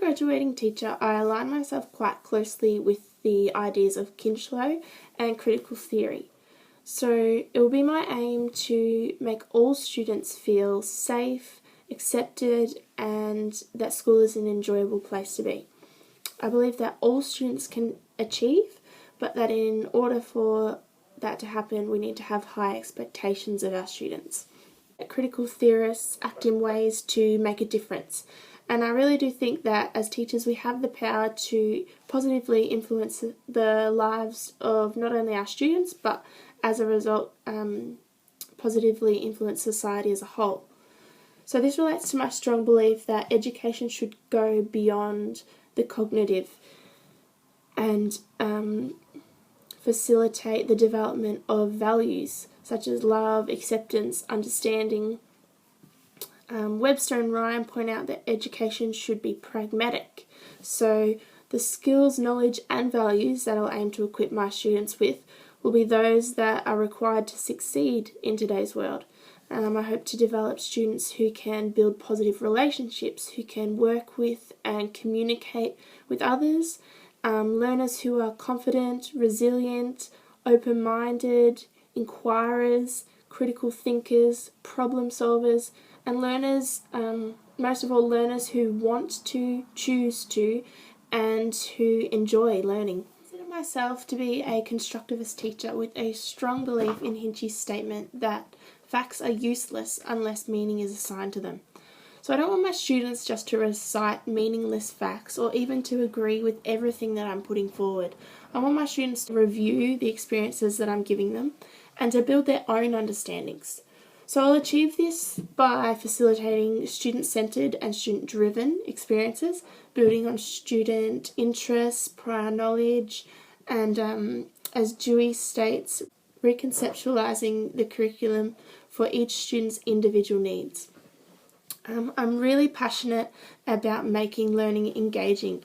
graduating teacher, I align myself quite closely with the ideas of Kinchlow and critical theory. So it will be my aim to make all students feel safe, accepted, and that school is an enjoyable place to be. I believe that all students can achieve, but that in order for that to happen, we need to have high expectations of our students. Critical theorists act in ways to make a difference, and I really do think that as teachers we have the power to positively influence the lives of not only our students, but as a result positively influence society as a whole. So this relates to my strong belief that education should go beyond the cognitive and facilitate the development of values such as love, acceptance, understanding. Webster and Ryan point out that education should be pragmatic. So the skills, knowledge and values that I'll aim to equip my students with will be those that are required to succeed in today's world. I hope to develop students who can build positive relationships, who can work with and communicate with others, learners who are confident, resilient, open-minded, inquirers, critical thinkers, problem solvers, and learners, most of all learners who want to, choose to, and who enjoy learning. I consider myself to be a constructivist teacher with a strong belief in Hinchy's statement that facts are useless unless meaning is assigned to them. So I don't want my students just to recite meaningless facts or even to agree with everything that I'm putting forward. I want my students to review the experiences that I'm giving them and to build their own understandings. So I'll achieve this by facilitating student-centred and student-driven experiences, building on student interests, prior knowledge, and as Dewey states, reconceptualising the curriculum for each student's individual needs. I'm really passionate about making learning engaging,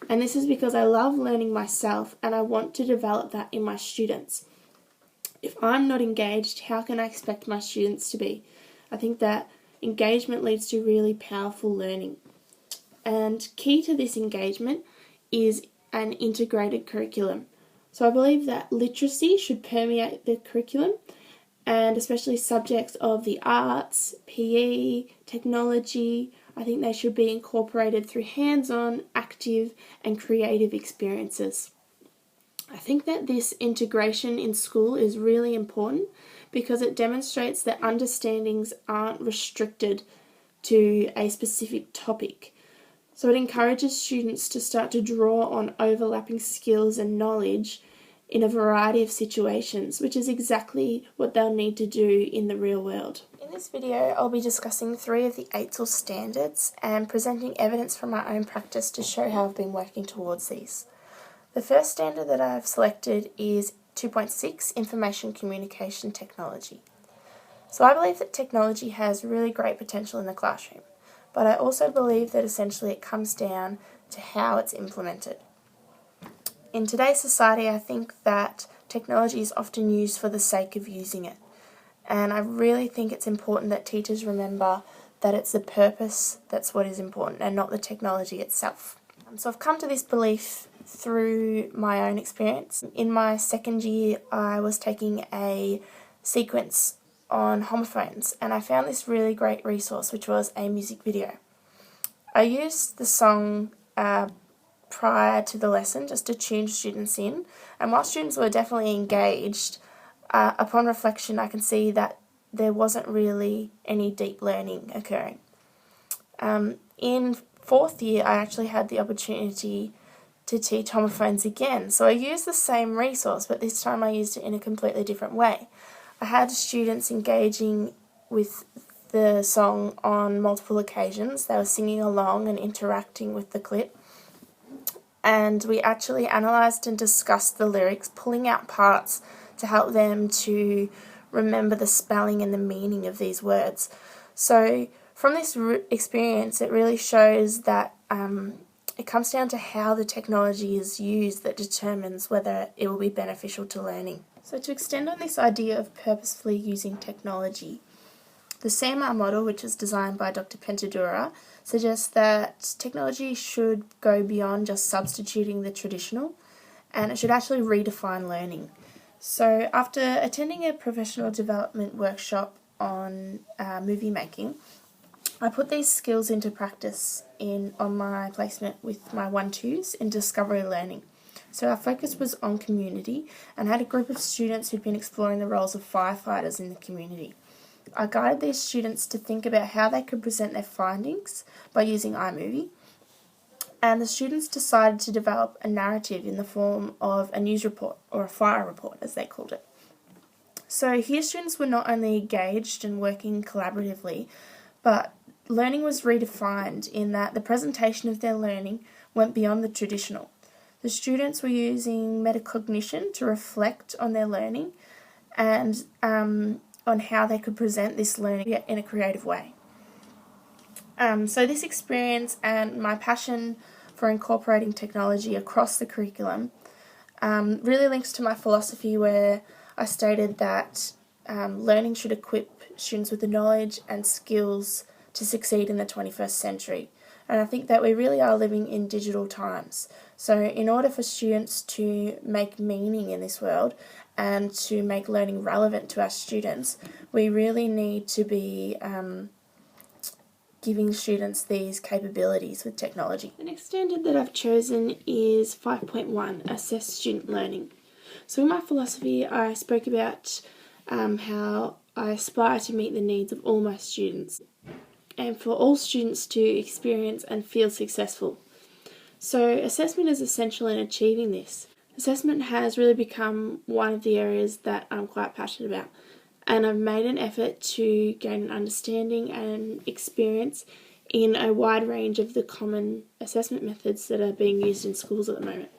and this is because I love learning myself and I want to develop that in my students. If I'm not engaged, how can I expect my students to be? I think that engagement leads to really powerful learning. And key to this engagement is an integrated curriculum. So I believe that literacy should permeate the curriculum, and especially subjects of the arts, PE, technology. I think they should be incorporated through hands-on, active and creative experiences. I think that this integration in school is really important because it demonstrates that understandings aren't restricted to a specific topic. So it encourages students to start to draw on overlapping skills and knowledge in a variety of situations, which is exactly what they'll need to do in the real world. In this video, I'll be discussing 3 of the AITSL standards and presenting evidence from my own practice to show how I've been working towards these. The first standard that I've selected is 2.6, Information Communication Technology. So I believe that technology has really great potential in the classroom, but I also believe that essentially it comes down to how it's implemented. In today's society, I think that technology is often used for the sake of using it, and I really think it's important that teachers remember that it's the purpose that's what is important and not the technology itself. So I've come to this belief through my own experience. In my second year, I was taking a sequence on homophones, and I found this really great resource, which was a music video. I used the song prior to the lesson just to tune students in, and while students were definitely engaged, upon reflection I can see that there wasn't really any deep learning occurring. In 4th year I actually had the opportunity to teach homophones again, so I used the same resource, but this time I used it in a completely different way. I had students engaging with the song on multiple occasions. They were singing along and interacting with the clip, and we actually analysed and discussed the lyrics, pulling out parts to help them to remember the spelling and the meaning of these words. So from this experience, it really shows that it comes down to how the technology is used that determines whether it will be beneficial to learning. So to extend on this idea of purposefully using technology, The CMR model, which was designed by Dr. Pentadura, suggests that technology should go beyond just substituting the traditional, and it should actually redefine learning. So after attending a professional development workshop on movie making, I put these skills into practice on my placement with my 1-2s in discovery learning. So our focus was on community and had a group of students who'd been exploring the roles of firefighters in the community. I guided these students to think about how they could present their findings by using iMovie, and the students decided to develop a narrative in the form of a news report, or a fire report as they called it. So here students were not only engaged and working collaboratively, but learning was redefined in that the presentation of their learning went beyond the traditional. The students were using metacognition to reflect on their learning and on how they could present this learning in a creative way. So this experience and my passion for incorporating technology across the curriculum really links to my philosophy, where I stated that learning should equip students with the knowledge and skills to succeed in the 21st century. And I think that we really are living in digital times. So in order for students to make meaning in this world and to make learning relevant to our students, we really need to be giving students these capabilities with technology. The next standard that I've chosen is 5.1, Assess Student Learning. So in my philosophy, I spoke about how I aspire to meet the needs of all my students and for all students to experience and feel successful. So assessment is essential in achieving this. Assessment has really become one of the areas that I'm quite passionate about, and I've made an effort to gain an understanding and experience in a wide range of the common assessment methods that are being used in schools at the moment.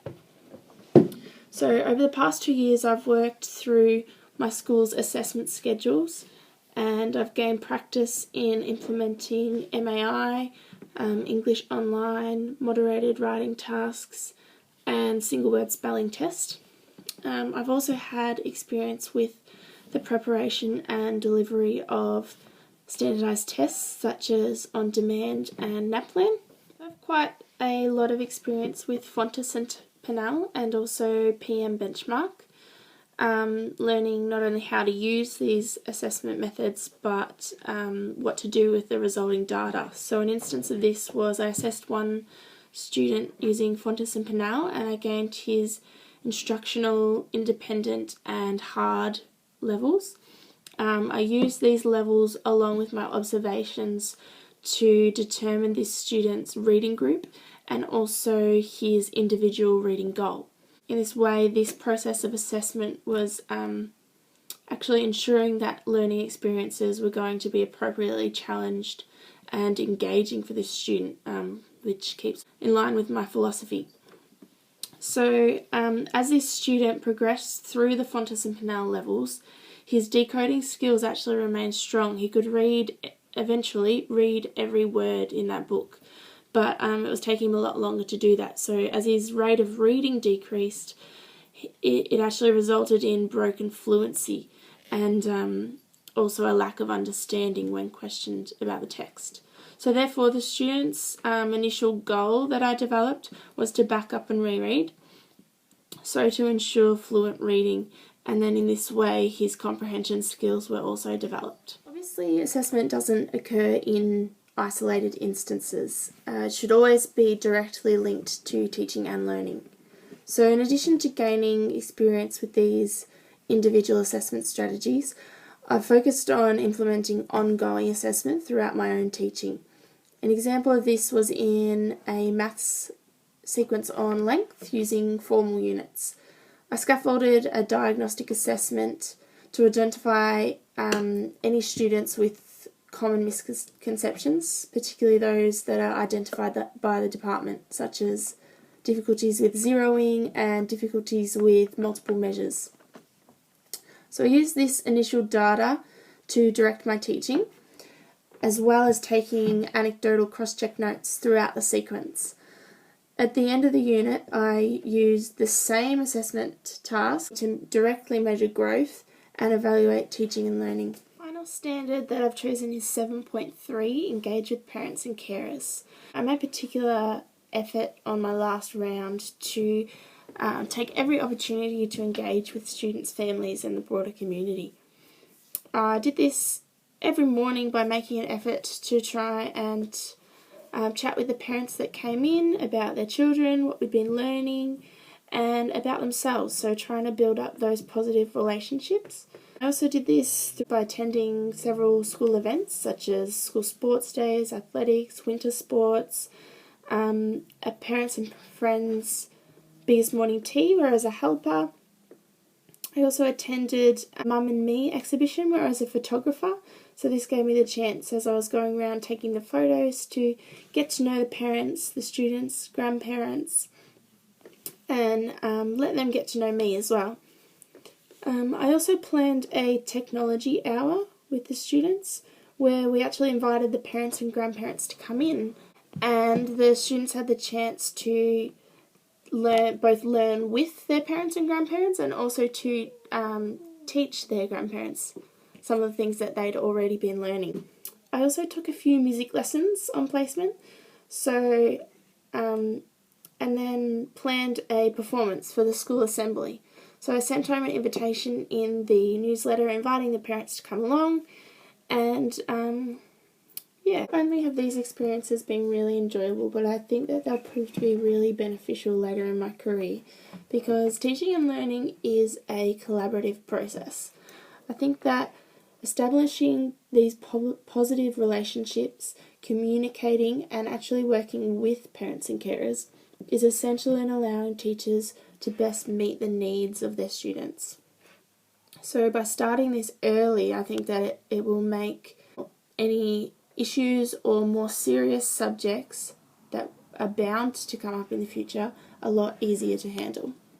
So over the past 2 years, I've worked through my school's assessment schedules, and I've gained practice in implementing MAI, English Online, moderated writing tasks, and single word spelling test. I've also had experience with the preparation and delivery of standardised tests such as On Demand and NAPLAN. I have quite a lot of experience with Fontes and Penal and also PM Benchmark, learning not only how to use these assessment methods but what to do with the resulting data. So an instance of this was I assessed one student using Fontes and Penal, and I gained his instructional, independent and hard levels. I used these levels along with my observations to determine this student's reading group and also his individual reading goal. In this way, this process of assessment was actually ensuring that learning experiences were going to be appropriately challenged and engaging for this student, which keeps in line with my philosophy. So as this student progressed through the Fontes and Penal levels, his decoding skills actually remained strong. He could eventually read every word in that book, but it was taking him a lot longer to do that. So as his rate of reading decreased, it actually resulted in broken fluency and also a lack of understanding when questioned about the text. So therefore, the student's initial goal that I developed was to back up and reread, so to ensure fluent reading, and then in this way his comprehension skills were also developed. Obviously, assessment doesn't occur in isolated instances. It should always be directly linked to teaching and learning. So in addition to gaining experience with these individual assessment strategies, I've focused on implementing ongoing assessment throughout my own teaching. An example of this was in a maths sequence on length using formal units. I scaffolded a diagnostic assessment to identify any students with common misconceptions, particularly those that are identified by the department, such as difficulties with zeroing and difficulties with multiple measures. So I used this initial data to direct my teaching, as well as taking anecdotal cross-check notes throughout the sequence. At the end of the unit, I used the same assessment task to directly measure growth and evaluate teaching and learning. final standard that I've chosen is 7.3, engage with parents and carers. I made particular effort on my last round to take every opportunity to engage with students, families and the broader community. I did this every morning by making an effort to try and chat with the parents that came in about their children, what we'd been learning, and about themselves, so trying to build up those positive relationships. I also did this by attending several school events such as school sports days, athletics, winter sports, a parents and friends biggest morning tea where I was a helper. I also attended a Mum and Me exhibition where I was a photographer, so this gave me the chance as I was going around taking the photos to get to know the parents, the students, grandparents, and let them get to know me as well. I also planned a technology hour with the students where we actually invited the parents and grandparents to come in, and the students had the chance to learn with their parents and grandparents and also to teach their grandparents some of the things that they'd already been learning. I also took a few music lessons on placement, so and then planned a performance for the school assembly. So I sent home an invitation in the newsletter inviting the parents to come along, and not only have these experiences been really enjoyable, but I think that they'll prove to be really beneficial later in my career, because teaching and learning is a collaborative process. I think that establishing these positive relationships, communicating and actually working with parents and carers is essential in allowing teachers to best meet the needs of their students. So by starting this early, I think that it will make any issues or more serious subjects that are bound to come up in the future a lot easier to handle.